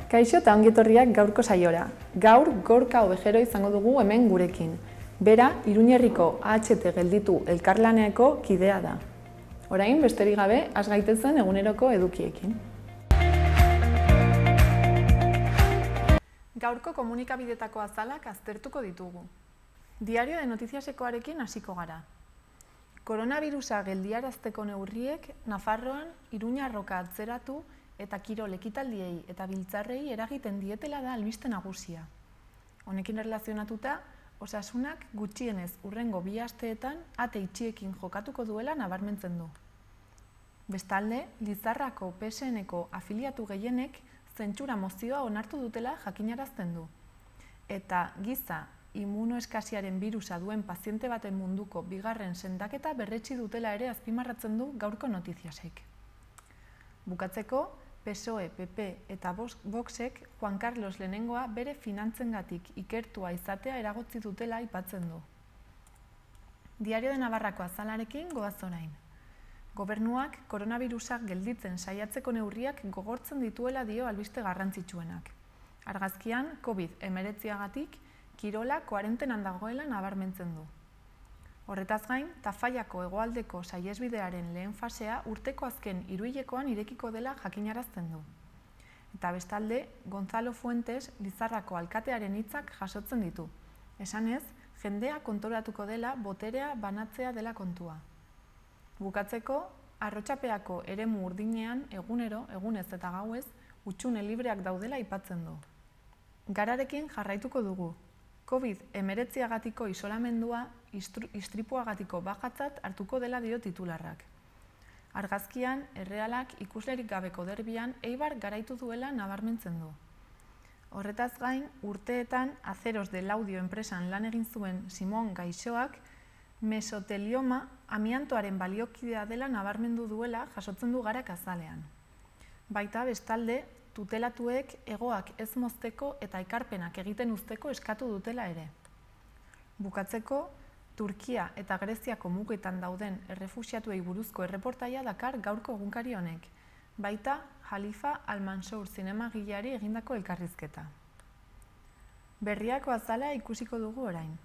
Kaixo eta ongi etorriak gaurko saiora. Gaur Gorka Ovejero izango dugu hemen gurekin. Bera, Iruñerriko AHT gelditu elkarlaneako kidea da. Orain, besterik gabe, has gaitezen eguneroko edukiekin. Gaurko komunikabidetako azalak aztertuko ditugu. Diario de Notiziasekoarekin hasiko gara. Koronavirusa geldiarazteko neurriek Nafarroan Iruñarroka atzeratu eta kirol ekitaldiei eta biltzarrei eragiten dietela da albiste nagusia. Honekin erlazionatuta, osasunak gutxienez hurrengo 2 asteetan ate itxiekin jokatuko duela nabarmentzen du. Bestalde, Lizarrako PSN-eko afiliatu gehienek zentsura mozioa onartu dutela jakinarazten du. Eta giza immunoeskasiaren birusa duen paziente baten munduko 2. sendaketa berretsi dutela ere azpimarratzen du gaurko Notiziasek. Bukatzeko, PSOE, PP eta Voxek Juan Carlos lehenengoa bere finantzengatik ikertua izatea eragotzi dutela aipatzen du. Diario de Navarrako azalarekin goaz orain. Gobernuak koronavirusak gelditzen saiatzeko neurriak gogortzen dituela dio albiste garrantzitsuenak. Argazkian, COVID-19agatik kirola kuarentenan dagoela nabarmentzen du. Horretaz gain, Tafallako hegoaldeko saihesbidearen lehen fasea urteko azken hiruhilekoan irekiko dela jakinarazten du. Eta bestalde, Gonzalo Fuentes Lizarrako alkatearen hitzak jasotzen ditu. Esanez, jendea konturatuko dela boterea banatzea dela kontua. Bukatzeko, Arrotxapeako eremu urdinean egunero, egunez eta gauez, hutsune libreak daudela aipatzen du. Gararekin jarraituko dugu. COVID-19agatiko isolamendua istripuagatiko bajatzat hartuko dela dio titularrak. Argazkian, Errealak ikuslerik gabeko derbian Eibar garaitu duela nabarmentzen du. Horretaz gain, urteetan Aceros de Laudio enpresan lan egin zuen Simon Gaixoak mesotelioma amiantoaren baliokidea dela nabarmendu duela jasotzen du Garak azalean. Baita bestalde, tutelatuek hegoak ez mozteko eta ekarpenak egiten uzteko eskatu dutela ere. Bukatzeko, Turkia eta Greziako mugetan dauden errefuxiatuei buruzko erreportaia dakar gaurko egunkari honek, baita Halifa Al-Mansour zinemagileari egindako elkarrizketa. Berriako azala ikusiko dugu orain.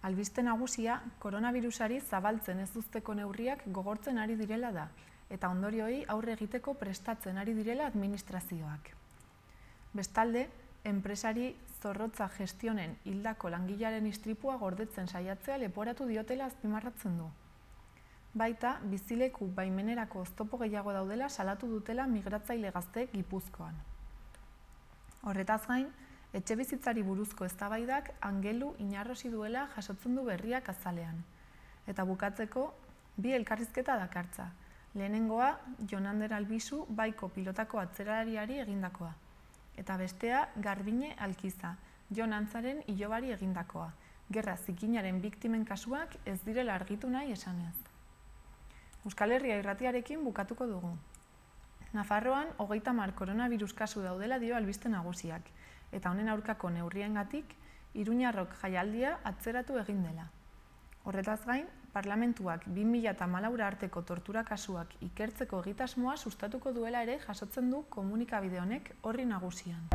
Albiste nagusia, koronavirusari zabaltzen ez uzteko neurriak gogortzen ari direla da, eta ondorioei aurre egiteko prestatzen ari direla administrazioak. Bestalde, enpresari Zorrotza Gestionen hildako langilearen istripua gordetzen saiatzea leporatu diotela azpimarratzen du. Baita, bizileku baimenerako oztopo gehiago daudela salatu dutela migratzaile gazteek Gipuzkoan. Horretaz gain, etxebizitzari buruzko eztabaidak Angelu Inarrosi duela jasotzen du Berriak azalean. Eta bukatzeko, 2 elkarrizketa dakartza. Lehenengoa, Jon Ander Albizu baiko pilotako atzeralariari egindakoa. Eta bestea, Garbine Alkiza, Jon Antzaren ilobari egindakoa. Gerra zikinaren biktimen kasuak ez direla argitu nahi esanez. Euskal Herria irratiarekin bukatuko dugu. Nafarroan 30 koronavirus kasu daudela dio albiste nagusiak, eta honen aurkako neurriengatik Iruñarrok jaialdia atzeratu egin dela. Horretaz gain, Parlamentuak 2014 arteko tortura kasuak ikertzeko egitasmoa sustatuko duela ere jasotzen du komunikabide honek orri nagusian.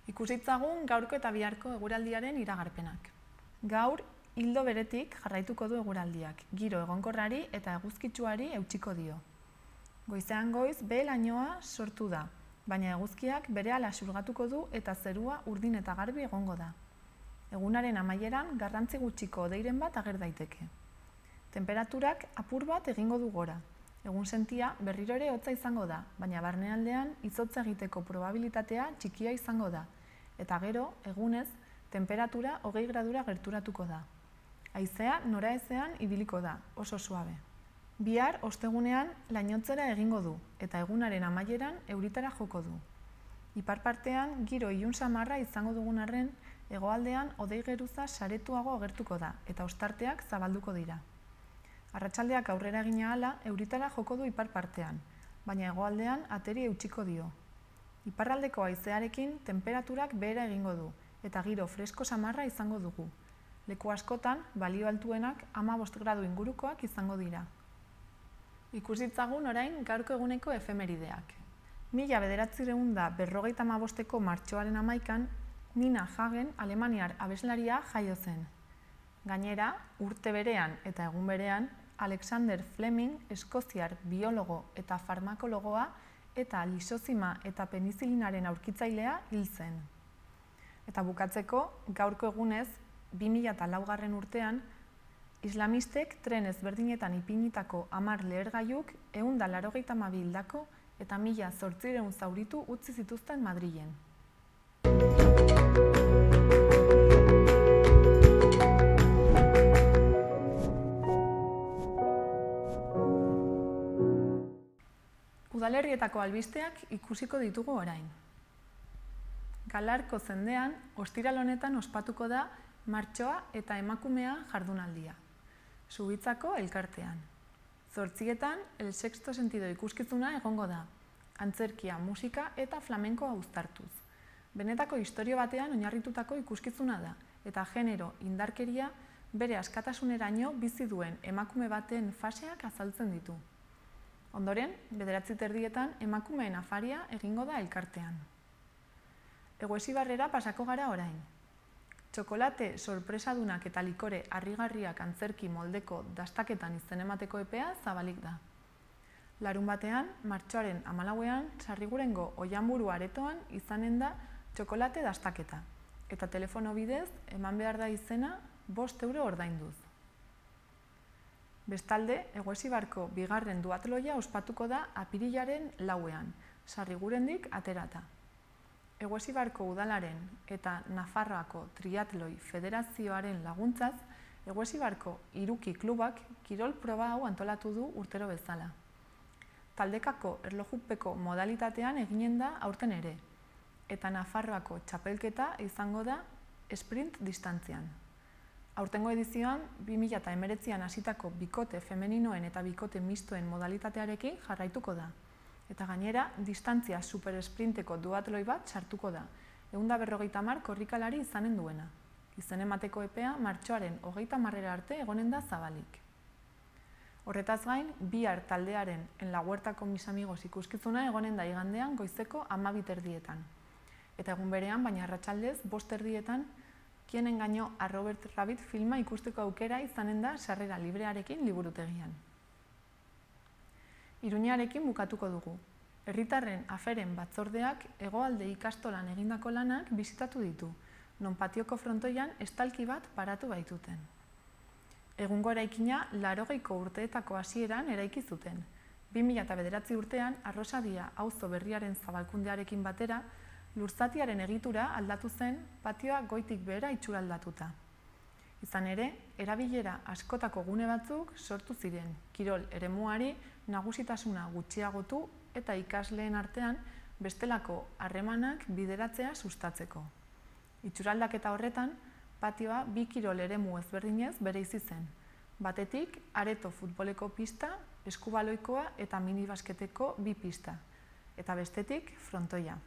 Ikusitzagun gaurko eta biharko eguraldiaren iragarpenak. Gaur, ildo beretik jarraituko du eguraldiak, giro egonkorrari eta eguzkitsuari eutsiko dio. Goizean goiz behe-lainoa sortu da, baina eguzkiak berehala xurgatuko du eta zerua urdin eta garbi egongo da. Egunaren amaieran garrantzi gutxiko hodeiren bat ager daiteke. Temperaturak apur bat egingo du gora. Egunsentia berriro ere hotza izango da, baina barnealdean izotza egiteko probabilitatea txikia izango da, eta gero, egunez, temperatura 20 gradura gerturatuko da. Haizea noraezean ibiliko da, oso suabe. Bihar, ostegunean, lainotzera egingo du, eta egunaren amaieran euritara joko du. Ipar partean, giro ilun samarra izango dugun arren, hegoaldean hodei geruza saretuago agertuko da, eta ostarteak zabalduko dira. Arratsaldeak aurrera egin ahala, euritara joko du ipar partean, baina hegoaldean ateri eutsiko dio. Iparraldeko haizearekin temperaturak behera egingo du, eta giro fresko samarra izango dugu. Leku askotan, balio altuenak 15 gradu ingurukoak izango dira. Ikusitzagun orain gaurko eguneko efemerideak. 1955ko martxoaren 11an, Nina Hagen alemaniar abeslaria jaio zen. Gainera, urte berean eta egun berean, Alexander Fleming, eskoziar biologo eta farmakologoa eta lisozima eta penizilinaren aurkitzailea hil zen. Eta bukatzeko, gaurko egunez, 2004 urtean, islamistek tren ezberdinetan ipinitako 10 lehergailuk 182 hildako eta 1800 zauritu utzi zituzten Madrilen. Udalerrietako albisteak ikusiko ditugu orain. Galarko zendean, ostiral honetan ospatuko da martxoa eta emakumea jardunaldia. Subitzako elkartean. 8etan, El Sexto Sentido ikuskizuna egongo da. Antzerkia, musika eta flamenkoa uztartuz. Benetako istorio batean oinarritutako ikuskizuna da, eta genero indarkeria bere askatasuneraino bizi duen emakume baten faseak azaltzen ditu. Ondoren, 9:30 emakumeen afaria egingo da elkartean. Eguesibarrera pasako gara orain. Txokolate sorpresadunak eta likore harrigarriak antzerki moldeko dastaketan izen emateko epea zabalik da. Larunbatean, martxoaren 14ean, Sarrigurengo Oihanburu aretoan izanen da txokolate dastaketa, eta telefono bidez eman behar da izena 5 euro ordainduz. Bestalde, Eguesibarko bigarren duatloia ospatuko da apirilaren 4ean, Sarrigurendik aterata. Eguesibarko udalaren eta Nafarroako Triatloi Federazioaren laguntzaz, Eguesibarko Iruki klubak kirol proba hau antolatu du urtero bezala. Taldekako erlojupeko modalitatean eginen da aurten ere, eta Nafarroako txapelketa izango da sprint distantzian. Aurtengo edizioan, 2019an hasitako bikote femeninoen eta bikote mistoen modalitatearekin jarraituko da. Eta gainera, distantzia superesprinteko duatloi bat sartuko da, 150 korrikalari izanen duena. Izen emateko epea martxoaren 30 arte egonen da zabalik. Horretaz gain, bihar taldearen En la Huertako Mis Amigos ikuskizuna egonen da igandean goizeko 12:30. Eta egun berean, baina arratsaldez 5:30 Quien engañó a Robert Rabbit filma ikusteko aukera izanen da sarrera librearekin liburutegian. Iruñarekin bukatuko dugu. Herritarren aferen batzordeak hegoalde ikastolan egindako lanak bisitatu ditu, non patioko frontoian estalki bat paratu baituten. Egungo eraikina 80ko urteetako hasieran eraiki zuten. 2009 urtean Arrosadia auzo berriaren zabalkundearekin batera, lurzatiaren egitura aldatu zen patioa goitik behera itxuraldatuta. Izan ere, erabilera askotako gune batzuk sortu ziren, kirol eremuari nagusitasuna gutxiagotu eta ikasleen artean bestelako harremanak bideratzea sustatzeko. Itxuraldaketa horretan, patioa 2 kirol eremu ezberdinez bereizi zen. Batetik, areto futboleko pista, eskubaloikoa eta minibasketeko 2 pista, eta bestetik, frontoia.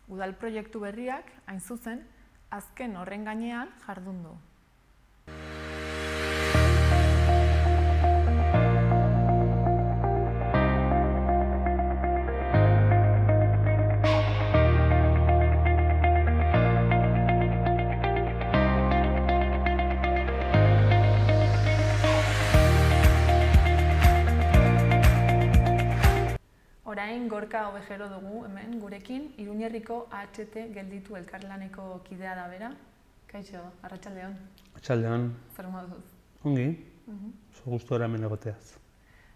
Udal proiektu berriak, hain zuzen, azken horren gainean jardun du. Orain Gorka Ovejero dugu hemen gurekin, Iruñerriko AHT gelditu elkarlaneko kidea da bera. Kaixo, arratsaldeon. Arratsaldeon. Zer moduz? Ongi. Oso gustora hemen egoteaz.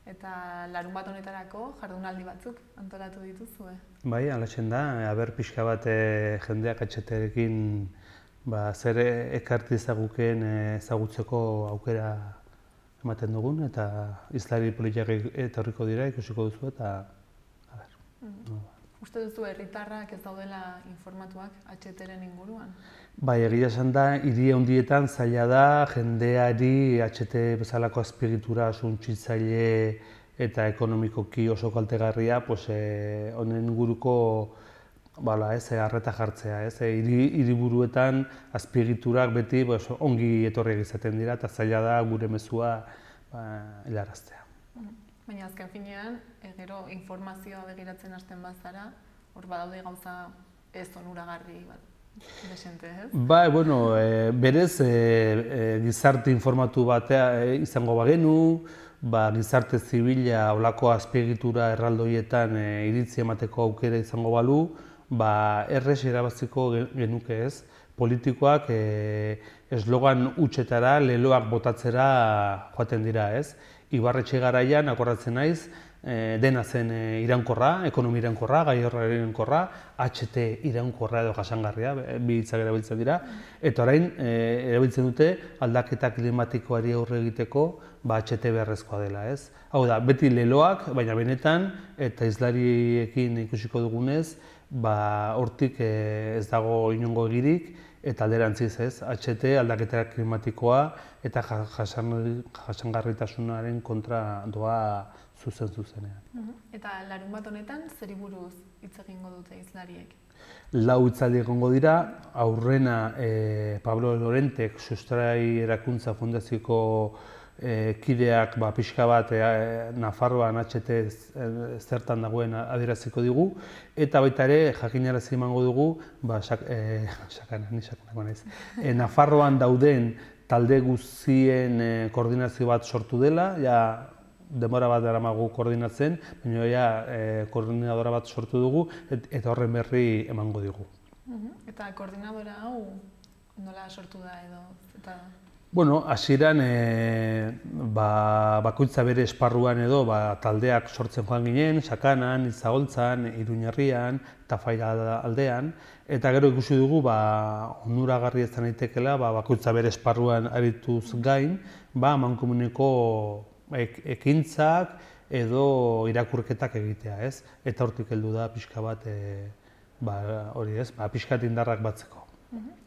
Eta larunbat honetarako jardunaldi batzuk antolatu dituzue? Bai, halatzen da, aber pixka bat jendeak AHT-rekin zer ekarti ezagukeen ezagutzeko aukera ematen dugun, eta hizlari politak etorriko dira, ikusiko duzu eta Uste duzu herritarrak ez daudela informatuak AHT-ren inguruan? Bai, egia esan da, hiri handietan zaila da jendeari AHT bezalako azpiegitura suntsitzaile eta ekonomikoki oso kaltegarria honen inguruko arreta jartzea. Hiriburuetan azpiegiturak beti ongi etorriak izaten dira eta zaila da gure mezua helaraztea. Baina azken finean, gero informazioa begiratzen hasten bazara, hor badaude gauza ez onuragarri bat. Desente, ez? Bai, bueno, berez gizarte informatu batea izango bagenu, gizarte zibila olako azpiegitura erraldoietan iritzi emateko aukera izango balu, errez erabaziko genuke ez. Politikoak eslogan hutsetara, leloak botatzera joaten dira ez. Ibarretxe garaian, akordatzen naiz, dena zen iraunkorra, ekonomia iraunkorra, gai horra iraunkorra, HT iraunkorra edo jasangarria, bi hitzak erabiltzen dira, eta orain erabiltzen dute aldaketa klimatikoari aurre egiteko HT beharrezkoa dela, ez? Hau da, beti leloak, baina benetan, eta hizlariekin ikusiko dugunez, hortik ez dago inongo egirik, eta alderantziz ez, HT aldaketa klimatikoa eta jasangarritasunaren kontra doa zuzenean. Eta larun bat honetan, zeri buruz hitz egingo dute hizlariek? Lau hitzaldi egongo dira, aurrena Pablo Lorentek Sustrai Erakuntza Fundazioko kideak pixka bat Nafarroan HT zertan dagoen adieraziko digu, eta baita ere jakinarazi emango dugu, Nafarroan dauden talde guztien koordinazio bat sortu dela, denbora bat daramagu koordinatzen, baina koordinadora bat sortu dugu eta horren berri emango digu. Eta koordinadora hau nola sortu da edo? Bueno, hasieran bakoitza bere esparruan edo taldeak sortzen joan ginen, Sakanan, Izagoltzan, Iruñerrian, Tafaira aldean, eta gero ikusi dugu onuragarri izan daitekeela bakoitza bere esparruan arituz gain, mankomuneko ekintzak edo irakurketak egitea, ez? Eta hortik heldu da pixka bat hori ez, pixkat indarrak batzeko.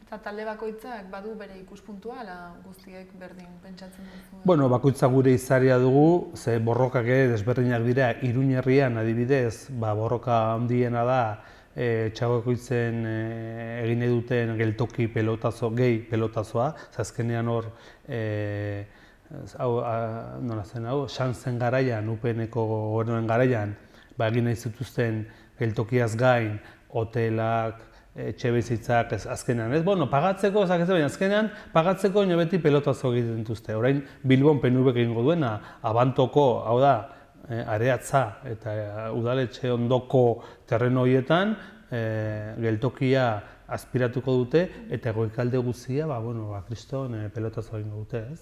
Eta talde bakoitzak badu bere ikuspuntua, ala guztiek berdin pentsatzen duzu? Bueno, bakoitza gure izaria dugu, ze borrokak desberdinak dira, Iruñerrian adibidez, borroka handiena da, Txagokoitzen egin eduten geltoki gehi pelotazoa, azkenean hor, nola zen hau, Sanzen garaian, UPN-eko gobernuen garaian, egin nahi zituzten geltokiaz gain, hotelak, etxebizitzak azkenean, ez? Bueno, pagatzeko, baina azkenean, pagatzeko beti pelotazo egiten dituzte. Orain, Bilbon PNV egingo duena, Abantoko, hau da, Areatza eta udaletxe ondoko terreno horietan, geltokia aspiratuko dute, eta goikalde guztia, kriston pelotazo egingo dute, ez?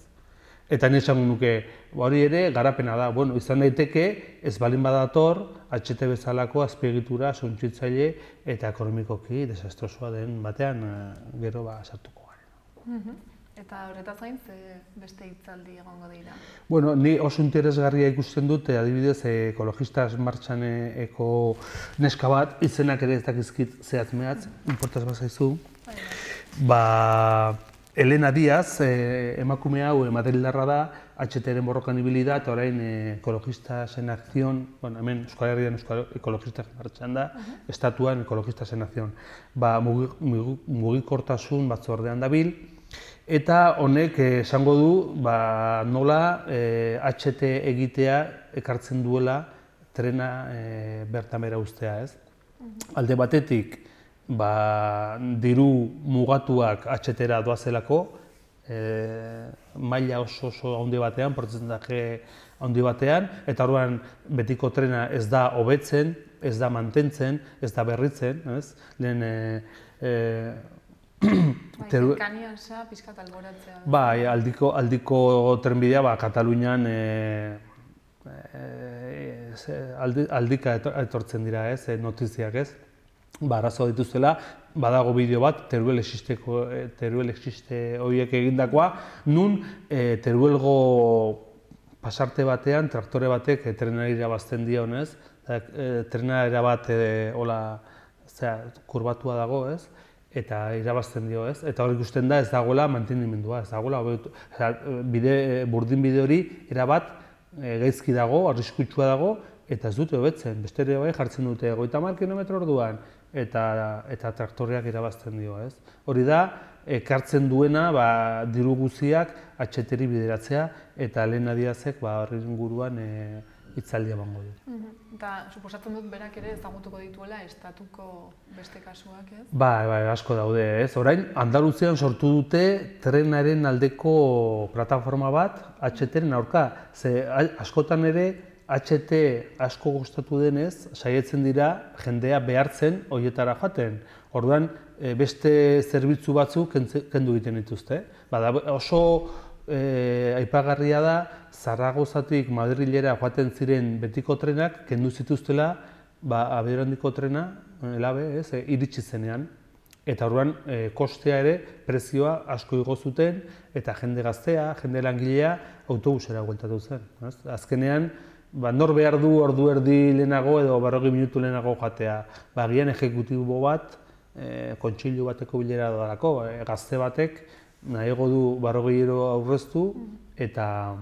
Eta nire esango nuke, hori ere, garapena da, izan daiteke, ez balin badator, HT bezalako azpiegitura suntsitzaile eta ekonomikoki desastrosoa den batean gero sartuko garen. Eta horretaz gain, beste hitzaldi egongo dira? Bueno, ni oso interesgarria ikusten dut, adibidez, Ekologistas Martxaneko neska bat, izenak ere ez dakizkit zehatz mehatz, inportaz bazaizu. Elena Díaz, emakume hau madrildarra da, HT-ren borrokan ibili da, eta orain Ekologistas en Acción, hemen Euskal Herrian Ekologistas martxan da, estatuan Ekologistas en Acción. Mugikortasun batzordean dabil, eta honek esango du nola HT egitea ekartzen duela trena bertan bera ustea, ez? Alde batetik, diru mugatuak HT-ra doazelako, maila oso handi batean, portzentaje handi batean, eta orduan betiko trena ez da hobetzen, ez da mantentzen, ez da berritzen, ez? Lehen Kaniasa pixkat alboratzea. Bai, aldiko trenbidea Katalunian aldika etortzen dira, ez, notiziak, ez? Arazoa dituztela, badago bideo bat, Teruel existe horiek egindakoa, nun Teruelgo pasarte batean, traktore batek trenari irabazten dionez, trena erabat kurbatua dago, ez? Eta irabazten dio, ez? Eta hor ikusten da ez dagoela mantenimendua, ez dagoela burdin bide hori erabat gaizki dago, arriskutsua dago, eta ez dute hobetzen. Beste ere bai jartzen dute 30 km orduan, eta traktoreak irabazten dio, ez? Hori da, ekartzen duena diru guztiak HT-ri bideratzea, eta Elena Díazek horren inguruan hitzaldia emango du. Eta suposatzen dut berak ere ezagutuko dituela estatuko beste kasuak, ez? Bai, asko daude, ez? Orain, Andaluzian sortu dute trenaren aldeko plataforma bat, HT-ren aurka. Ze askotan ere, HT asko gustatu denez, saietzen dira jendea behartzen horietara joaten. Orduan, beste zerbitzu batzuk kendu egiten dituzte. Oso aipagarria da, Zaragozatik Madrilera joaten ziren betiko trenak kendu zituztela abiadura handiko trena, LABE, iritsi zenean. Eta orduan, kostea ere, prezioa asko igo zuten, eta jende gaztea, jende langilea, autobusera bueltatu zen. Azkenean, nor behar du ordu erdi lehenago edo 40 minutu lehenago joatea. Agian ejekutibo bat, kontseilu bateko bilera darako, gazte batek nahiago du 40 euro aurreztu eta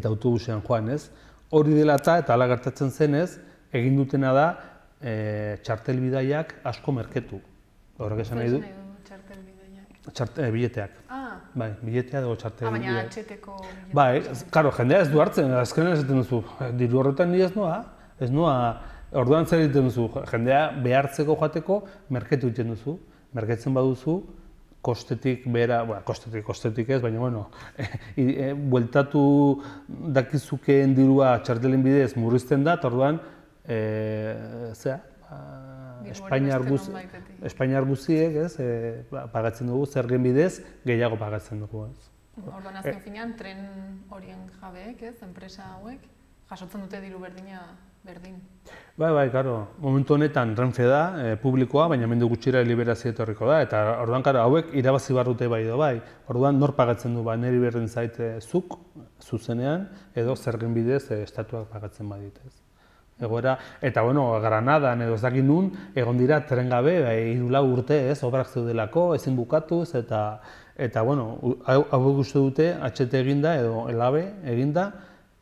autobusean joan, ez? Hori dela eta hala gertatzen zenez, egin dutena da txartel bidaiak asko merketu. Horrek esan nahi du? Txartel bidaiak? Bileteak. Bai, biletea dago txartel bidaiak. Baina HT-ko bileteak. Bai, karo, jendea ez du hartzen, azkenean esaten duzu, diru horretan ni ez noa, orduan zer egiten duzu, jendea behartzeko joateko merketu egiten duzu, merketzen baduzu, kostetik behera, kostetik ez, baina bueno, bueltatu dakizukeen dirua txartelen bidez murrizten da, eta orduan, Espainiar guziek, pagatzen dugu, zergen bidez, gehiago pagatzen dugu. Orduan azken finean, tren horien jabeek, enpresa hauek, jasotzen dute diru berdina berdin. Bai, karo, momentu honetan Renfe da, publikoa, baina mendu gutxira liberazio etorriko da, eta orduan, karo, hauek irabazi barrute bai edo bai. Orduan, nor pagatzen du, niri berdin zait zuk, zuzenean, edo zergen bidez estatuak pagatzen baditez. Egoera, eta bueno, Granadan edo ez dakit nun, egon dira tren gabe, 3-4 urte, obrak zeudelako, ezin bukatuz, eta bueno, hau uste dute, HT eginda edo LABE eginda,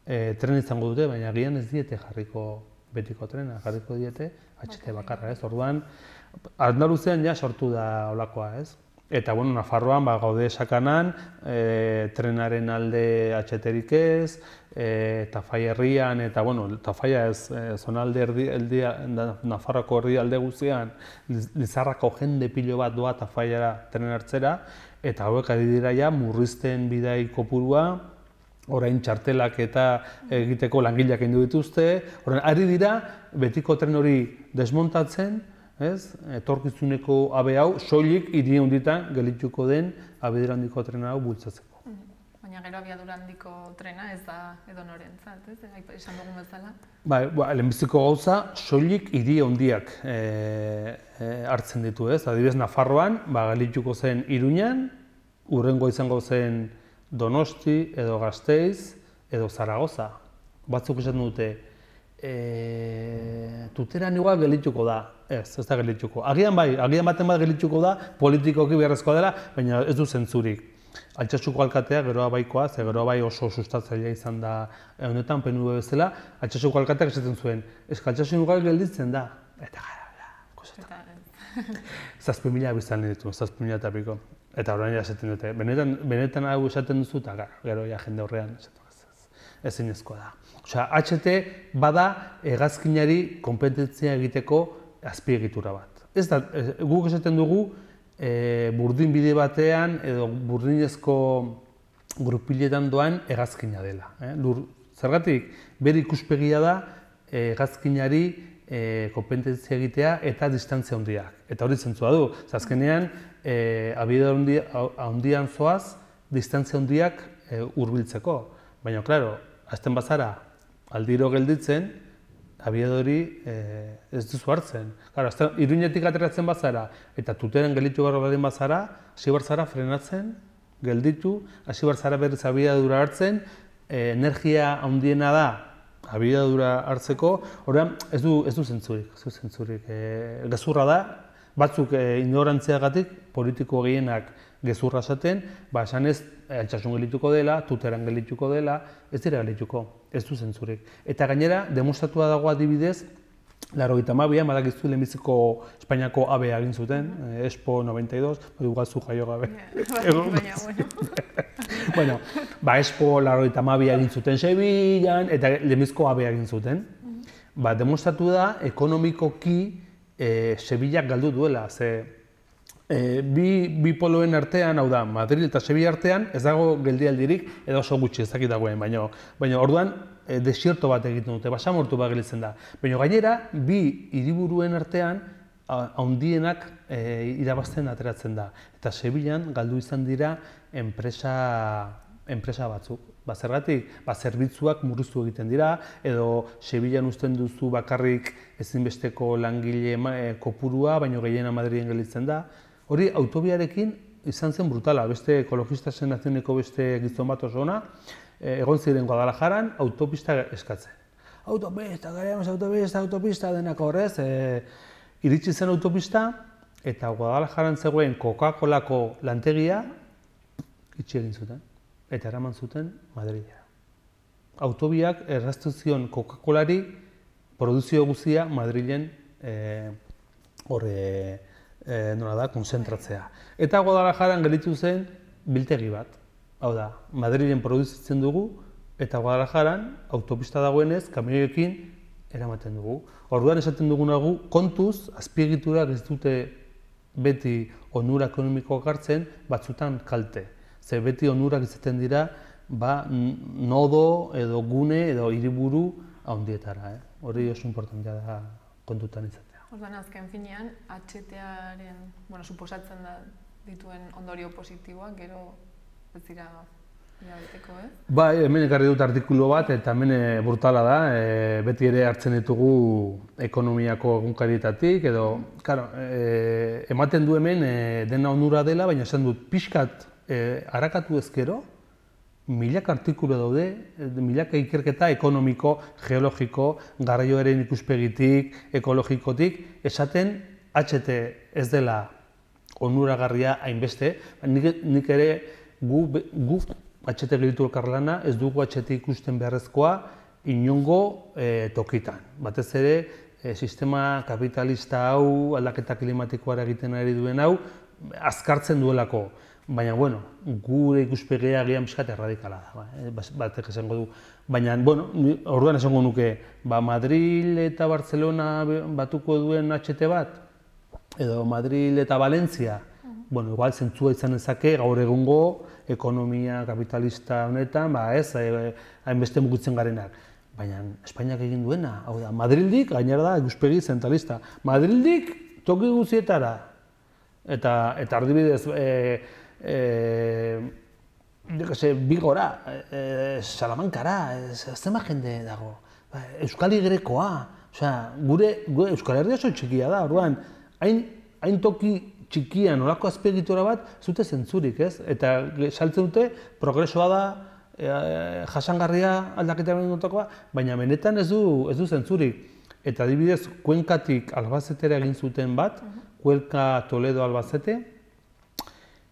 tren izango dute, baina agian ez diete jarriko betiko trena, jarriko diete HT bakarra, ez? Orduan, Andaluzian ja sortu da holakoa, ez? Eta, bueno, Nafarroan gaude sakanan, trenaren alde HT-rik ez, Tafalla herrian, eta, bueno, Tafalla ez, zonalde Nafarroako herri alde guztian, Lizarrako jende pilo bat doa Tafallara tren hartzera, eta hauek ari dira ja murrizten bidai kopurua, orain txartelak eta egiteko langileak egin dituzte, orain ari dira betiko tren hori desmontatzen, etorkizuneko abe hau soilik hiri handitan gelituko den abiadura handiko trena hau bultzatzeko. Baina gero abiadura handiko trena ez da edonorentzat, esan dugun bezala? Bai, lehenbiziko gauza soilik hiri handiak hartzen ditu, ez? Adibidez Nafarroan, gelituko zen Iruñan, hurrengo izango zen Donosti edo Gasteiz edo Zaragoza. Batzuk esan dute, Tuteran igual gelituko da. Ez da gelituko. Agian bai, agian baten bat gelituko da, politikoki beharrezkoa dela, baina ez du zentzurik. Altsasuko alkatea, geroa baikoa, ze geroa bai oso sustatzailea izan da honetan, PNV bezala, Altsasuko alkateak esaten zuen, Altsasu igual gelditzen da. Eta gara, kosetan. 7.000 biztan ditu, 7.000 eta piko. Eta orain esaten dute, benetan hau esaten duzu, eta gero jende horrean ezinezkoa da. Osea, HT bada hegazkinari konpetentzia egiteko azpiegitura bat. Ez da, guk esaten dugu burdin bide batean edo burdinezko grupiletan doan hegazkina dela. Zergatik, bere ikuspegia da hegazkinari konpetentzia egitea eta distantzia handiak. Eta hori zentzua du. Azkenean, abiadura handian zoaz, distantzia handiak hurbiltzeko. Baina, klaro, hasten bazara aldiro gelditzen, abiadori ez duzu hartzen. Iruñetik ateratzen bazara eta Tuteren gelditu baldin bazara, hasi barzara frenatzen, gelditu, hasi barzara berriz abiadura hartzen, energia handiena da abiadura hartzeko, orduan ez du zentzurik. Gezurra da, batzuk ignorantziagatik politiko gehienak gezurra esaten, esan ez Altsasun gelituko dela, Tuteran gelituko dela, ez dira gelituko, ez du zentzurik. Eta gainera, demostratua dago adibidez, 82an badakizu lehenbiziko Espainiako AVE egin zuten, Expo 92, dugazu jaio gabe. Bueno, Expo 92 egin zuten Sevillan, eta lehenbizko AVE egin zuten. Demostratu da, ekonomikoki Sevillak galdu duela, bi poloen artean, hau da, Madrid eta Sevilla artean, ez dago geldialdirik, edo oso gutxi ez dakit dagoen, baina orduan desierto bat egiten dute, basamortu bat gelditzen da. Baina gainera, bi hiriburuen artean, handienak irabazten ateratzen da. Eta Sevillan galdu izan dira enpresa batzuk. Zergatik, zerbitzuak murriztu egiten dira, edo Sevillan uzten duzu bakarrik ezinbesteko langile kopurua, baina gehiena Madrilen gelditzen da. Hori, autobiarekin izan zen brutala, beste ekologistasen nazioneko beste gizon bat oso ona, egon ziren Guadalajaran autopista eskatzen. Autopista, queremos autopista, denak horrez, iritsi zen autopista, eta Guadalajaran zegoen Coca-Colako lantegia itxi egin zuten, eta eraman zuten Madrila. Autobiak erraztu zion Coca-Colari produzio guztia Madrilen konzentratzea. Eta Guadalajaran gelditu zen biltegi bat. Hau da, Madrilen produzitzen dugu, eta Guadalajaran autopista dagoenez, kamioekin eramaten dugu. Orduan esaten dugunagu, kontuz, azpiegiturak ez dute beti onura ekonomikoak hartzen, batzutan kalte. Ze beti onurak izaten dira, nodo edo gune edo hiriburu handietara. Hori oso importantea da kontutan izatea. Orduan, azken finean, HTA-ren, suposatzen da dituen ondorio positiboak, gero ez dira hilabeteko, Bai, hemen ekarri dut artikulu bat, eta hemen brutala da, beti ere hartzen ditugu ekonomiako egunkarietatik, edo, ematen du hemen dena onura dela, baina esan dut pixkat harakatu ezkero, milaka artikulu daude, milaka ikerketa ekonomiko, geologiko, garraioaren ikuspegitik, ekologikotik, esaten HT ez dela onuragarria hainbeste, nik ere gu HT gelditu elkarlana ez dugu HT ikusten beharrezkoa inongo tokitan. Batez ere, sistema kapitalista hau, aldaketa klimatikoa egiten ari duen hau, azkartzen duelako. Baina, gure ikuspegia agian pixkat erradikala da, batek esango du. Baina, orduan esango nuke, Madril eta Barcelona batuko duen HT bat, edo Madril eta Valentzia, igual zentzua izan ezake gaur egungo ekonomia kapitalista honetan, hainbeste mugitzen garenak. Baina, Espainiak egin duena, hau da, Madrildik, gainera da, ikuspegi zentralista. Madrildik toki guztietara. Eta ardibidez, Bigora, Salamankara, zema jende dago. Euskal Igrekoa, gure Euskal Herria oso txikia da, orduan, hain toki txikian olako azpiegitura bat zute zentzurik, ez? Eta saltzen dute, progresoa da, jasangarria aldaketaren dutakoa, baina benetan ez du zentzurik. Eta adibidez, Kuenkatik Albazetera egin zuten bat, Kuenka Toledo Albazete,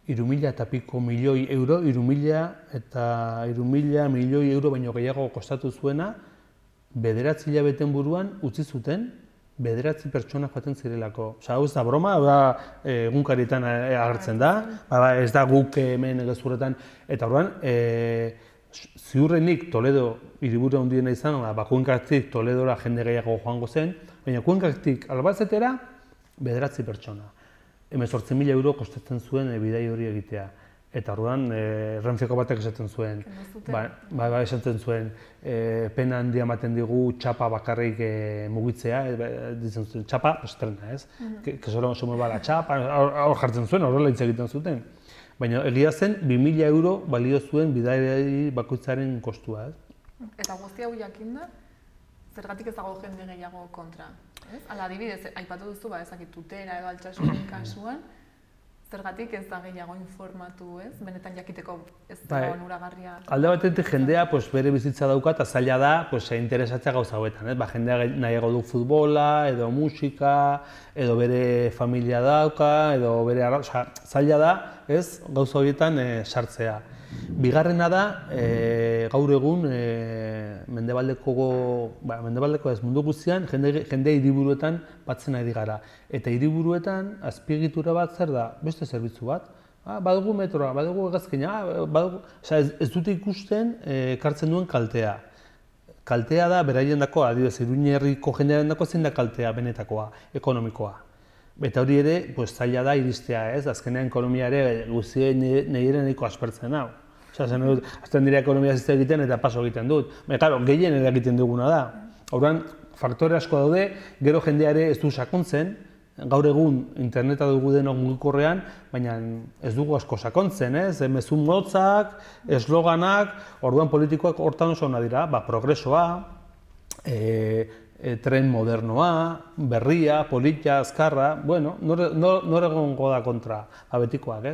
3.000 eta piko milioi euro, 3.000 milioi euro baino gehiago kostatu zuena, 9 hilabeten buruan utzi zuten, 9 pertsona joaten zirelako. Hau ez da broma, egunkarietan agertzen da, ez da guk hemen gezurretan. Eta orduan, ziurrenik Toledo hiriburu handiena izan, Kuenkatik Toledora jende gehiago joango zen, baina Kuenkatik Albazetera 9 pertsona. 18.000 euro kostatzen zuen bidai hori egitea. Eta orduan, Renfeko batek esaten zuen, esaten zuen, pena handia ematen digu txapa bakarrik mugitzea, ditzen zuten, txapa, trena, ez? Kesora oso muebala txapa, hor jartzen zuen, horrela hitz egiten zuten. Baina egia zen, 2.000 euro balio zuen bidai bakoitzaren kostua, ez? Eta guzti hau jakinda, zergatik ez dago jende gehiago kontra? Hala, adibidez, aipatu duzu, ezakit Tutera edo Altsasuren kasuan, zergatik ez da gehiago informatu, ez? Benetan jakiteko ez da onuragarria. Alde batetik jendea bere bizitza dauka eta zaila da interesatzea gauza hauetan. Jendea nahiago du futbola, edo musika, edo bere familia dauka, edo bere zaila da gauza horietan sartzea. Bigarrena da, gaur egun mendebaldeko ez mundu guztian, jende hiriburuetan batzen ari gara. Eta hiriburuetan azpiegitura bat zer da? Beste zerbitzu bat. Badugu metroa, badugu hegazkina, ez dute ikusten ekartzen duen kaltea. Kaltea da, beraien dako, adibidez, Iruña herriko jendearen dako zein da kaltea benetakoa, ekonomikoa. Eta hori ere, zaila da iristea, ez? Azkenean ekonomia ere guztien nire nahiko aspertzen hau. Azten dira ekonomia zizte egiten eta paso egiten dut. Gehien ere egiten duguna da. Horren, faktore asko daude, gero jendea ere ez du sakontzen, gaur egun interneta dugu denok mugikorrean, baina ez dugu asko sakontzen, ez? Mezu motzak, esloganak, orduan politikoak hortan oso ona dira, progresoa, tren modernoa, berria, politia, azkarra, bueno, nor egongo da kontra, betikoak,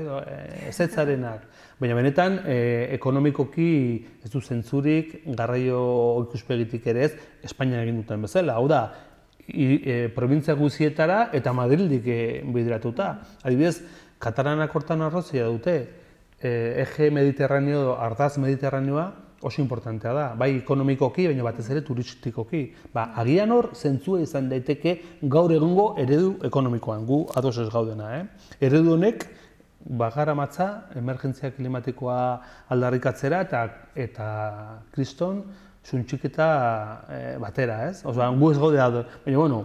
ezetzarenak. Baina benetan, ekonomikoki ez du zentzurik, garraio ikuspegitik ere ez, Espainian egin duten bezala, hau da, provintzia guzietara eta Madrildik bideratuta. Adibidez, katalanak hortan arrazia dute, eje mediterraneo, ardaz mediterraneoa oso importantea da, bai ekonomikoki, baina batez ere turistikoki. Agian hor, zentzua izan daiteke gaur egungo eredu ekonomikoan, gu ados ez gaudena. Eredu honek, bagara matza, emergentzia klimatikoa aldarrikatzera eta kriston suntxiketa batera, ez? Gu ez gaude daude, baina,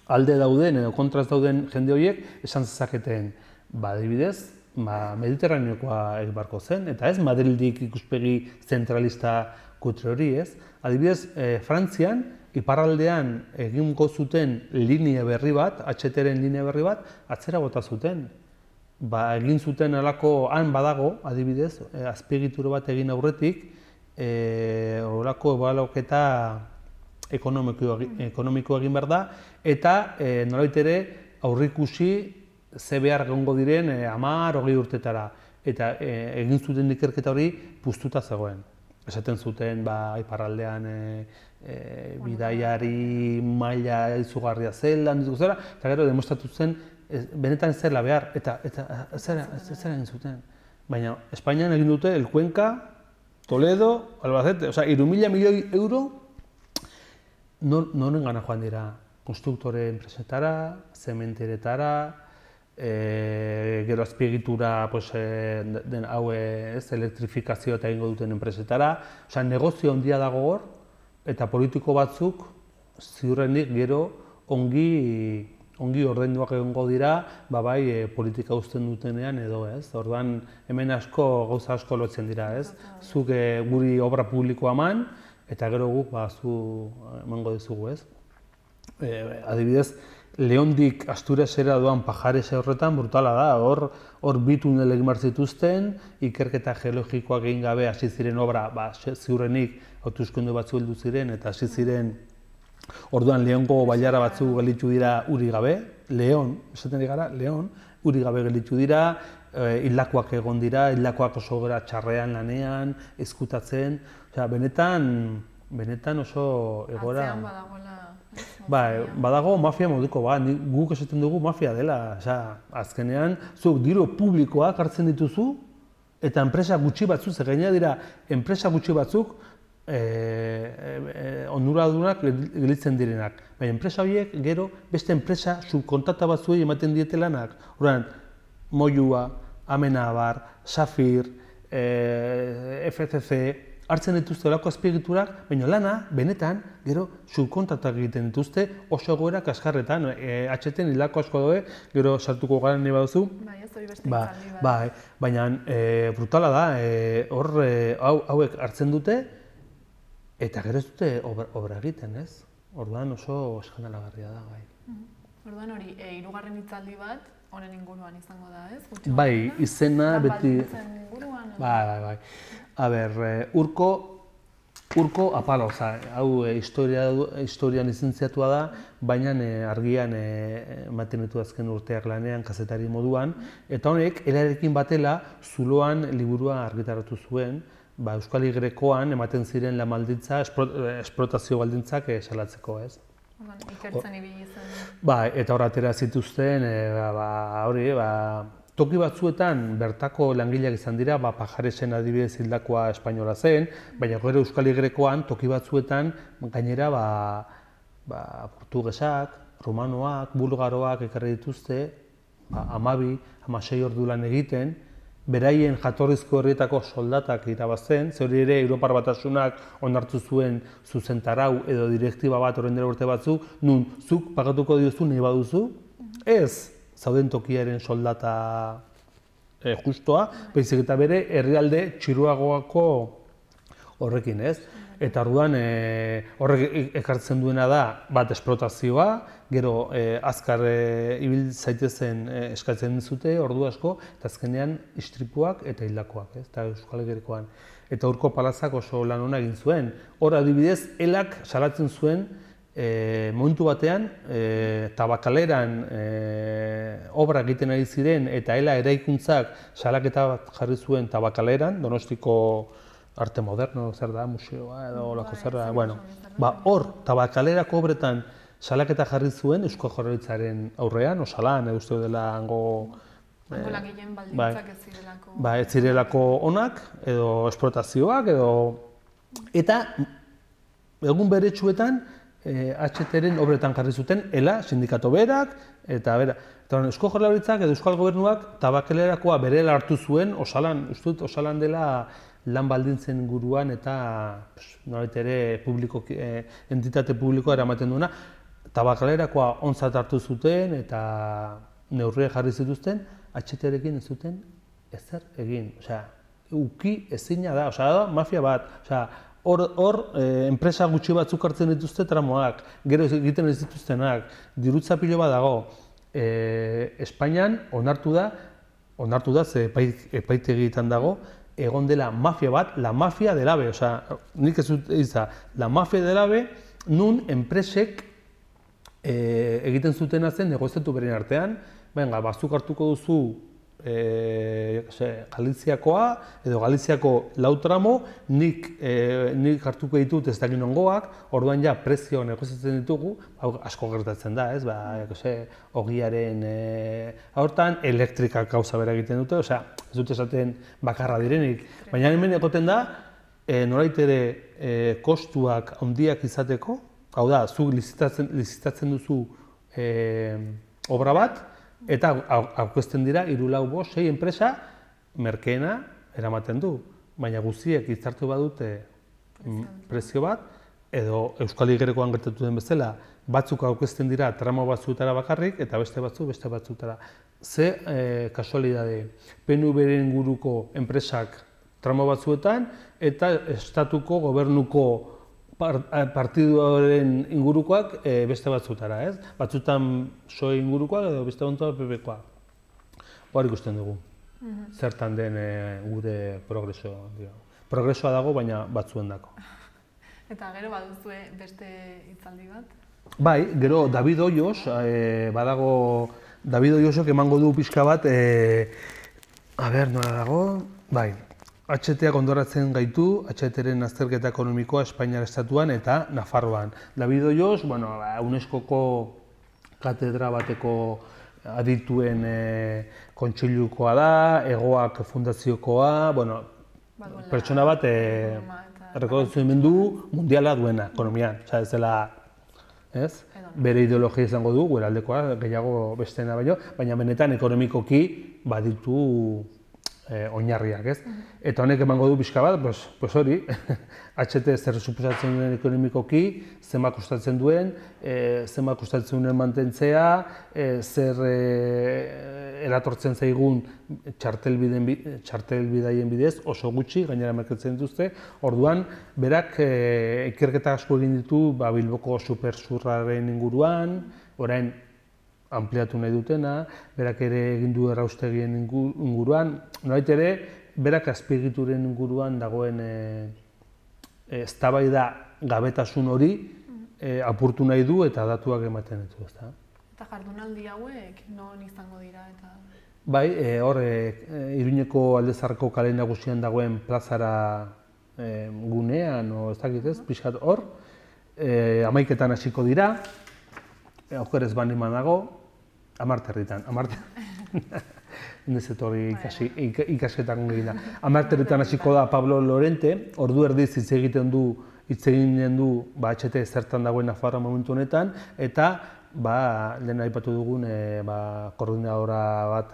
alde dauden edo kontraz dauden jende horiek esan zezaketen, adibidez, mediterraneokoa egbarko zen, eta ez Madrildik ikuspegi zentralista kutre hori, ez? Adibidez, Frantzian, iparraldean egingo zuten linea berri bat, HT-ren linea berri bat, atzera bota zuten. Egin zuten alako, han badago, adibidez, azpiegituro bat egin aurretik, horako ebaloketa ekonomiko egin behar da, eta nolabait ere aurrikusi ze behar egongo diren 10-20 urtetara. Eta egin zuten ikerketa hori puztuta zegoen. Esaten zuten iparraldean bidaiari maila izugarria zela, eta gero demostratu zen benetan ez zela behar, eta zera egin zuten. Baina Espainian egin dute El Cuenca, Toledo, Albacete, 3.000 milioi euro noren gana joan dira. Konstruktore enpresetara, zementeretara, gero azpiegitura hau elektrifikazioa eta egingo duten enpresetara. Negozio handia dago hor, eta politiko batzuk ziurrenik gero ongi ordainduak egongo dira, bai politika uzten dutenean edo ez. Orduan hemen gauza asko lotzen dira, ez? Zuk guri obra publikoa eman, eta gero guk zu emango dizugu, ez? Adibidez, Leondik Asturiasera doan Pajarese horretan brutala da, hor bi tunel egin behar zituzten, ikerketa geologikoak egin gabe hasi ziren obra, ziurrenik hauteskunde batzu heldu ziren, eta hasi ziren orduan Leongo bailara batzu gelditu dira uri gabe, esaten gara, Leon, uri gabe gelditu dira, hildakoak egon dira, hildakoak oso gara txarrean lanean, ezkutatzen, benetan oso egora... Atzean badagoela... Badago mafia moduko, guk esaten dugu mafia dela, azkenean, zuk diru publikoak hartzen dituzu, eta enpresa gutxi batzuk, gainera dira, enpresa gutxi batzuk, onuradunak gelditzen direnak. Baina enpresa horiek gero beste enpresa subkontata batzuei ematen diete lanak. Horren, Moyua, Amenabar, Safir, FCC, hartzen dituzte olako azpiegiturak, baina lana, benetan, gero subkontatak egiten dituzte oso egoera kaskarretan. HT-en hilako asko daude, gero sartuko garen nahi baduzu. Bai, ez hori beste itzaldi bat. Baina brutala da, hauek hartzen dute, eta gero ez dute obra egiten, ez? Orduan oso eskandalagarria da, bai. Orduan hori, 3. hitzaldi bat, honen inguruan izango da, ez? Bai, izena beti... Bai. A ber, Urko apala, hau historian lizentziatua da, baina argian ematen ditu azken urteak lanean, kazetari moduan, eta honek, elarekin batela, Zuloan liburua argitaratu zuen, Euskal Grekoan ematen ziren la maldintza, esplotazio baldintzak salatzeko, ez? Ikertzen ibili zen. Eta hor atera zituzten, toki batzuetan bertako langileak izan dira, Pajaresen adibidez hildakoa espainola zen, baina gero Euskal Grekoan toki batzuetan gainera portugesak, rumanoak, bulgaroak ekarri dituzte, 16 ordu lan egiten, beraien jatorrizko herrietako soldatak irabazten, ze hori ere Europar Batasunak onartu zuen zuzentarau edo direktiba bat orain dela urte batzuk, nun zuk pagatuko diozu nahi baduzu, ez zauden tokiaren soldata justoa, baizik eta bere herrialde txiruagoako horrekin, ez? Eta orduan horrek ekartzen duena da bat esplotazioa, gero azkar ibil zaitezen eskatzen dizute ordu asko, eta azkenean istripuak eta hildakoak, ez? Eta Euskal Herrikoan. Eta Urko Palazak oso lan ona egin zuen. Hor adibidez, elak salatzen zuen momentu batean Tabakaleran obra egiten ari ziren eta ela eraikuntzak salaketa bat jarri zuen Tabakaleran, Donostiko arte moderno, zer da, museoa edo olako zer da, bueno, hor Tabakalerako obretan salaketa jarri zuen Eusko Jaurlaritzaren aurrean, osalan, edo uste dela hango langile baldintzak ez zirelako. Ez zirelako onak, edo esplotazioak, eta egun beretsuetan HT-ren obretan jarri zuten ELA, sindikato berak, eta Eusko Jaurlaritzak edo Euskal Gobernuak Tabakalerakoa berela hartu zuen, osalan, uste dut osalan dela lan baldintzen inguruan eta nolabait ere entitate publikoa eramaten duena, Tabakalerakoa ontzat hartu zuten eta neurriak jarri zituzten, HT-rekin ez zuten ezer egin. Osea, uki ezina da, da mafia bat. Hor, enpresa gutxi batzuk hartzen dituzte tramoak, gero egiten ez dituztenak, dirutza pilo bat dago. Espainian onartu da, ze epaitegietan dago, egon dela mafia bat, la mafia del AVE. Nik ez dut egiza, la mafia del AVE, nun enpresek egiten zutena zen negoziatu beren artean, bazuk hartuko duzu Galiziakoa edo Galiziako lau tramo, nik hartuko ditut ez dakit nongoak, orduan ja prezio negoziatzen ditugu, asko gertatzen da, ez, ogiaren hortan elektrikak gauza bera egiten dute, ez dut esaten bakarra direnik, baina hemen egoten da, nolait ere kostuak handiak izateko, hau da, zuk lizitatzen duzu obra bat, eta aurkezten dira 3, 4, 5, 6 enpresa merkeena eramaten du, baina guztiek hitzartu badute prezio bat, edo Euskal Igerekoan gertatu den bezala, batzuk aurkezten dira tramo batzuetara bakarrik eta beste batzuetara. Ze kasualidade, PNV-ren inguruko enpresak tramo batzuetan eta estatuko gobernuko partiduaren ingurukoak beste batzutara, ez? Batzutan PSOE ingurukoak edo beste batzutan PP-koak. Hor ikusten dugu, zertan den gure progresoa. Progresoa dago, baina batzuendako. Eta gero baduzue beste hitzaldi bat? Bai, gero David Hoyos, badago David Hoyosok emango du pixka bat, nola dago? Bai. HT-ak ondoratzen gaitu, HT-ren azterketa ekonomikoa Espainiar estatuan eta Nafarroan. David Hoyos, UNESCO-ko katedra bateko adituen kontseilukoa da, Hegoak fundaziokoa, pertsona bat errekonozimendu mundiala duena ekonomian. Ez dela, bere ideologia izango du, gure aldekoa, gehiago besteena baina benetan ekonomikoki baditu oinarriak, ez? Eta honek emango du pixka bat, hori, HT zer suposatzen duen ekonomikoki, zenba kostatzen duen, zenba kostatzen duen mantentzea, zer eratortzen zaigun txartelbidaien bidez, oso gutxi, gainera merkatzen dituzte, orduan, berak ikerketa asko egin ditu Bilboko supersurraren inguruan, orain, ampliatu nahi dutena, berak ere egin du erraustegien inguruan, nolait ere, berak azpiegituren inguruan dagoen eztabaida gabetasun hori apurtu nahi du eta datuak ematen ditu, ezta. Eta jardunaldi hauek non izango dira eta... Bai, hor, Iruñeko Aldezarreko kale nagusian dagoen plazara gunean, ez dakit ez, pixkat hor, 11etan hasiko dira, okerez baniman dago, 10 Nezetori ikasketak egin da. 10 hasiko da Pablo Lorente, ordu erdiz hitz egiten du HT zertan dagoen Nafarroa momentu honetan, eta lehen aipatu dugun koordinadora bat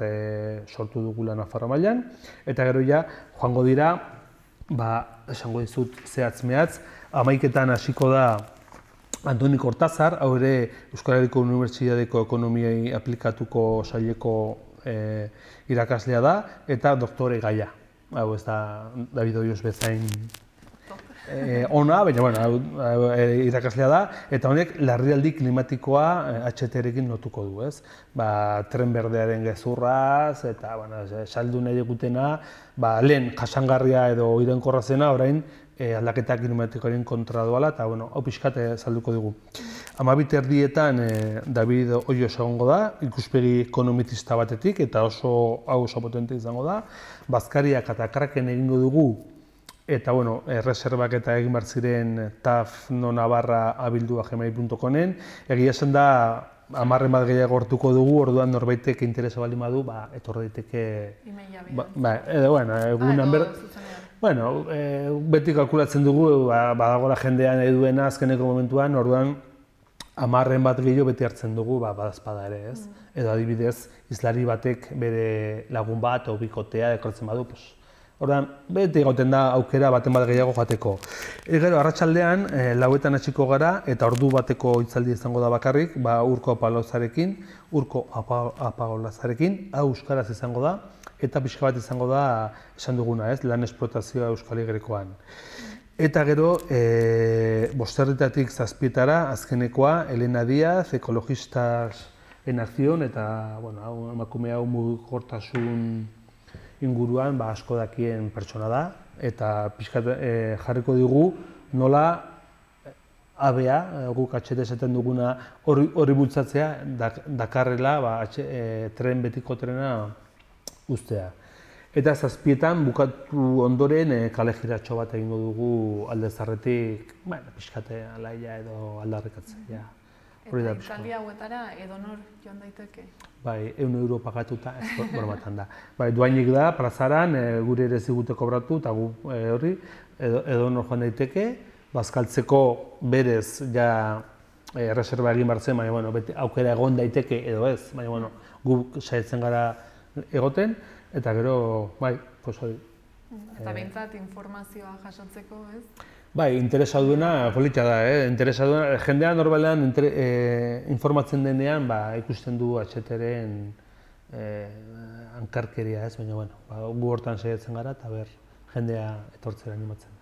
sortu dugula Nafarroa mailan, eta gero joango dira, esango dizut zehatz-mehatz, 11etan hasiko da Andoni Kortazar, hau ere Euskal Herriko Unibertsitateko Ekonomiai aplikatuko saileko irakaslea da, eta doktore gaia. Hau ez da David Oioz bezain ona, baina irakaslea da, eta honek larrialdi klimatikoa HT-rekin lotuko du, ez? Tren berdearen gezurraz, eta saldu nahi dugutena, lehen jasangarria edo iraunkorra zena, orain aldaketa klimatikoaren kontra doala, eta hau pixkat salduko dugu. 12:30 David Oioz egongo da, ikuspegi ekonometista batetik, eta oso potente izango da. Bazkariak eta Kraken egingo dugu, eta erreserbak eta egin behar ziren tafnonavarra@gmail.comen. Egia esan da, 10 bat gehiago hortuko dugu, orduan norbaitek interesa baldin badu, etorri daiteke... egunan beti kalkulatzen dugu, badagoela jendean nahi duena azkeneko momentuan, orduan 10 bat gehiago beti hartzen dugu, badazpada ere, ez? Edo adibidez, hizlari batek bere lagun bat o bikotea dekortzen badu, orduan, beti egoten da aukera baten bat gehiago joateko. Gero, arratsaldean 4etan hasiko gara, eta ordu bateko hitzaldi izango da bakarrik, Urko Apagolazarekin, hau euskaraz izango da, eta pixka bat izango da, esan duguna, lan esplotazioa Euskal Herrikoan. Eta gero, 5:00-tik 7:00 azkenekoa, Elena Díaz, Ekologistas en Acción, eta emakume hau mugikortasun inguruan asko dakien pertsona da, eta pixkat jarriko digu nola ABA, guk HT esaten duguna hori bultzatzea, dakarrela tren betiko trena uztea. Eta 7:00 bukatu ondoren kale-jiratxo bat egingo dugu alde zarretik, pixkate alaia edo aldarrikatzea. Eta hitzaldi hauetara edonor joan daiteke? Bai, €1 pagatuta, ez bromatan da. Bai, duainik da, plazaran, gure ere zigute kobratu, eta gu horri, edonor joan daiteke, bazkaltzeko berez ja erreserba egin behar zen, baina beti aukera egon daiteke edo ez, baina gu saiatzen gara egoten, eta gero, hori. Eta behintzat informazioa jasotzeko, ez? Bai, interesa duena, polita da, interesa duena, jendean normalean informatzen denean ikusten du HT-ren hankarkeria, ez, baina gu hortan saiatzen gara eta jendea etortzera animatzen da.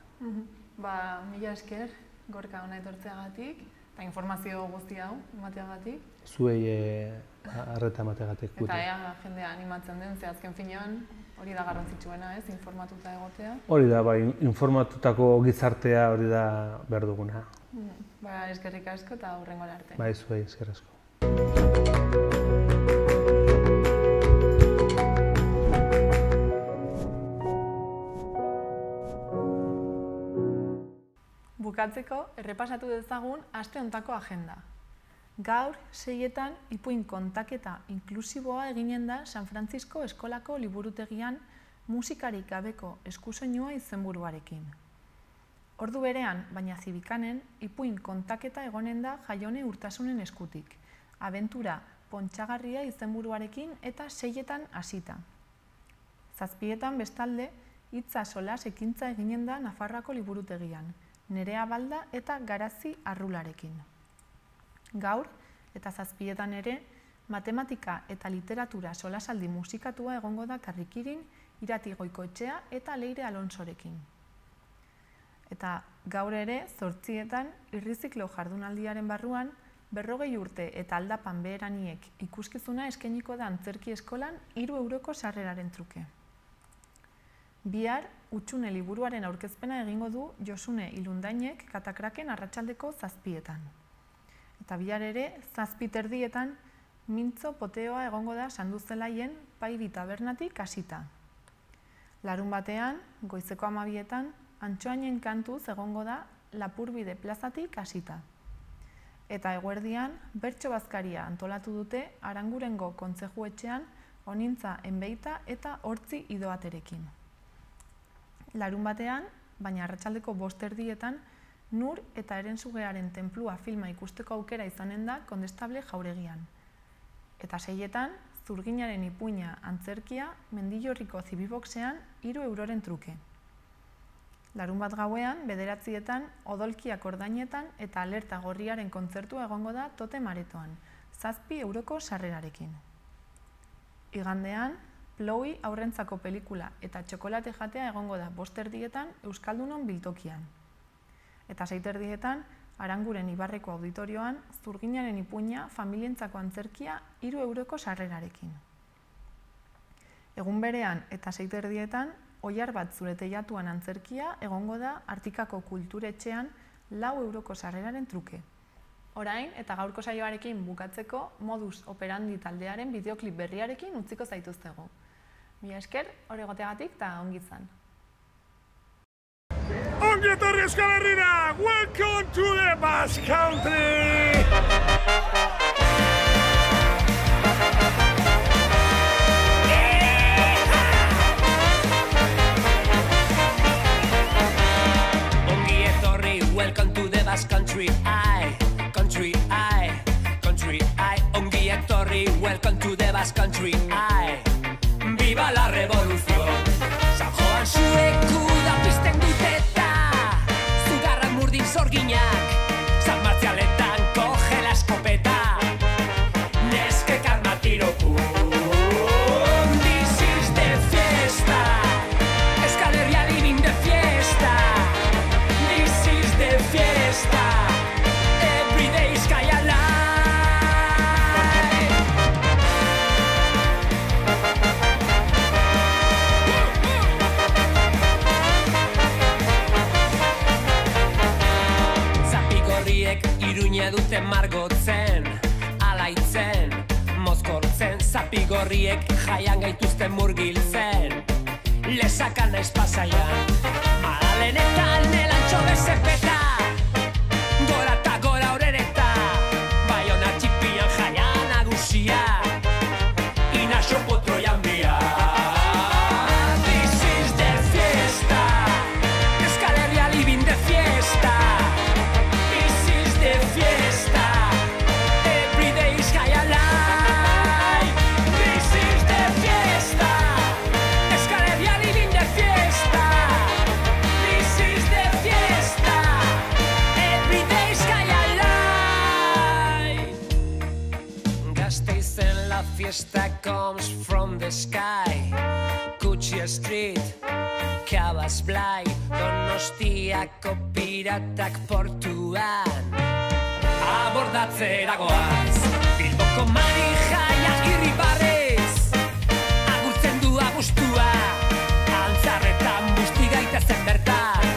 Mila esker, Gorka hona etortzeagatik, eta informazio guzti hau emateagatik. Zuei arreta emateagatik. Eta ea jendea animatzen den, ze azken finean hori da garrantzitsuena, ez, informatuta egotea. Hori da, informatutako gizartea hori da behar duguna. Eskerrik asko eta hurrengora arte. Zuei, esker asko. Bukatzeko, errepasatu dezagun aste hontako agenda. Gaur, 6etan, ipuin kontaketa inklusiboa eginen da San Francisco eskolako liburutegian musikarik gabeko eskusoinua izenburuarekin. Ordu berean, baina zibikanen, ipuin kontaketa egonen da Jaione Urtasunen eskutik, abentura pontxagarria izenburuarekin eta 6etan hasita. 7etan bestalde, hitza solas ekintza eginen da Nafarroako liburutegian, Nerea Balda eta Garazi Arrularekin. Gaur, eta 7etan ere, matematika eta literatura solasaldi musikatua egongo da Karrikirin, Irati Goikoetxea eta Leire Alonsorekin. Eta gaur ere, 8etan, irriziklo jardunaldiaren barruan, 40 urte eta aldapan beheraniek ikuskizuna eskainiko da antzerki eskolan €3 sarreraren truke. Bihar, Utxune liburuaren aurkezpena egingo du Josune Ilundainek Katakraken arratsaldeko 7etan. Eta bihar ere, 7:30 mintzo poteoa egongo da Sanduzelaien Paibi tabernatik hasita. Larunbatean, goizeko 12etan, Antxoainen kantuz egongo da Lapurbide plazatik hasita. Eta eguerdian, bertso bazkaria antolatu dute Arangurengo kontzeju etxean Onintza Enbeita eta Hortzi Idoaterekin. Larunbatean, baina arratsaldeko 5:30, Nur eta Herensugearen tenplua filma ikusteko aukera izanen da Kondestable jauregian. Eta 6etan, Zurginaren ipuina antzerkia Mendillorriko Zibiboxean 3 euroren truke. Larunbat gauean, 9etan, Odolkiak ordainetan eta Alerta Gorriaren kontzertua egongo da Totem Aretoan, 7 euroko sarrerarekin. Igandean, Ploui aurrentzako pelikula eta txokolate jatea egongo da 5:30 Euskaldunon biltokian. Eta 6:30 Aranguren Ibarreko auditorioan Zurginaren ipuina familientzako antzerkia 3 euroko sarrerarekin. Egun berean eta 6:30 Oiar bat zure teiatuan antzerkia egongo da Artikako Kulturetxean 4 euroko sarreraren truke. Orain eta gaurko saioarekin bukatzeko Modus Operandi taldearen bideoklip berriarekin utziko zaituztegu. Mila esker, hor egoteagatik eta ongi izan. Ongi etorri Euskal Herrira! Welcome to the Basque Country! Ongi etorri, welcome to the Basque Country, country, ongi etorri, welcome to the Basque Country, viva la revolución! San Joan zueku da pizten duteta, zugarra murdin zorginak, San Martzialetan coge la escopeta, neske karmatiroku. This is the fiesta, Euskal Herria living the fiesta. This is the fiesta, every day is Sky Alive. Iruña duten margotzen, alaitzen, mozkortzen, zapigorriek jaian gaituzten murgiltzen. Lesakan naiz pasaian, Madalenetan elantxo bezepeta, gora eta gora horereta, Baiona txipian jaian nagusia, Inaxo potroian bia. This is the fiesta, Euskal Herria living the fiesta. Fiesta, every day is Sky Alive. This is the fiesta, Euskal Herria living the fiesta. This is the fiesta, every day is Sky Alive. Gasteizen la fiesta comes from the sky. Gucci Street, Cabas Blai, Donostiako piratak portuan. Abordatzera goaz, Bilboko Marija Irribarrez, agurtzen du abustua, Antzarretan busti gaitezen bertan,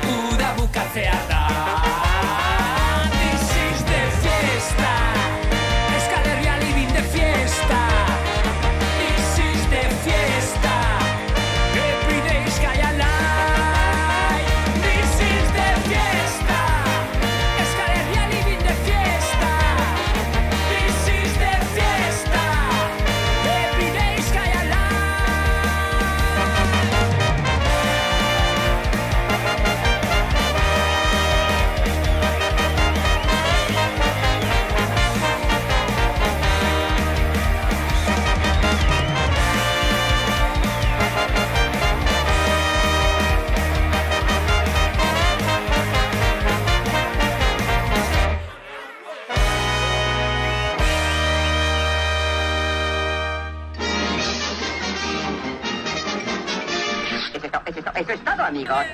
uda bukatzea da. This is the fiesta, Euskal Herria living the fiesta. This is the fiesta, every day is Sky Alive. This is the fiesta, Euskal Herria living the fiesta. This is the fiesta, every day is Sky Alive. Eso es todo, amigos.